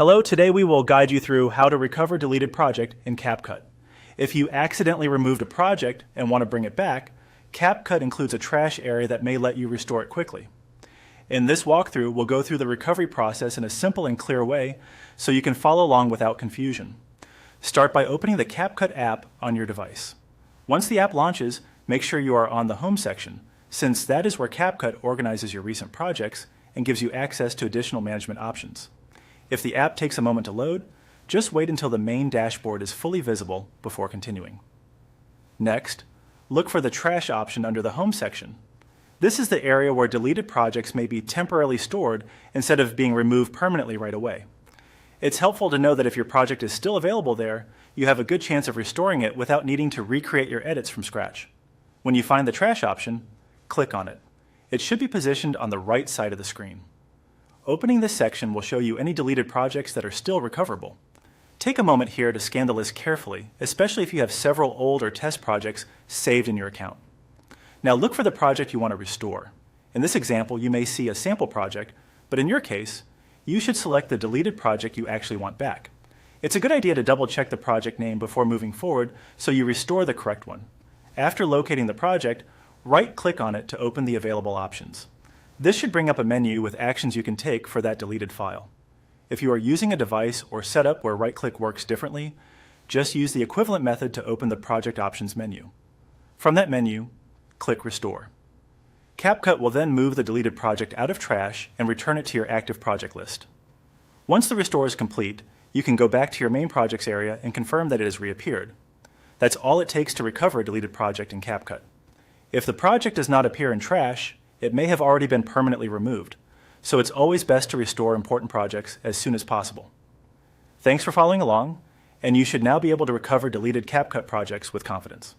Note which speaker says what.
Speaker 1: Hello, today we will guide you through how to recover deleted project in CapCut. If you accidentally removed a project and want to bring it back, CapCut includes a trash area that may let you restore it quickly. In this walkthrough, we'll go through the recovery process in a simple and clear way so you can follow along without confusion. Start by opening the CapCut app on your device. Once the app launches, make sure you are on the Home section, since that is where CapCut organizes your recent projects and gives you access to additional management options. If the app takes a moment to load, just wait until the main dashboard is fully visible before continuing. Next, look for the Trash option under the Home section. This is the area where deleted projects may be temporarily stored instead of being removed permanently right away. It's helpful to know that if your project is still available there, you have a good chance of restoring it without needing to recreate your edits from scratch. When you find the Trash option, click on it. It should be positioned on the right side of the screen. Opening this section will show you any deleted projects that are still recoverable. Take a moment here to scan the list carefully, especially if you have several old or test projects saved in your account. Now look for the project you want to restore. In this example, you may see a sample project, but in your case, you should select the deleted project you actually want back. It's a good idea to double-check the project name before moving forward so you restore the correct one. After locating the project, right-click on it to open the available options. This should bring up a menu with actions you can take for that deleted file. If you are using a device or setup where right-click works differently, just use the equivalent method to open the Project Options menu. From that menu, click Restore. CapCut will then move the deleted project out of Trash and return it to your active project list. Once the restore is complete, you can go back to your main projects area and confirm that it has reappeared. That's all it takes to recover a deleted project in CapCut. If the project does not appear in Trash, it may have already been permanently removed, so it's always best to restore important projects as soon as possible. Thanks for following along, and you should now be able to recover deleted CapCut projects with confidence.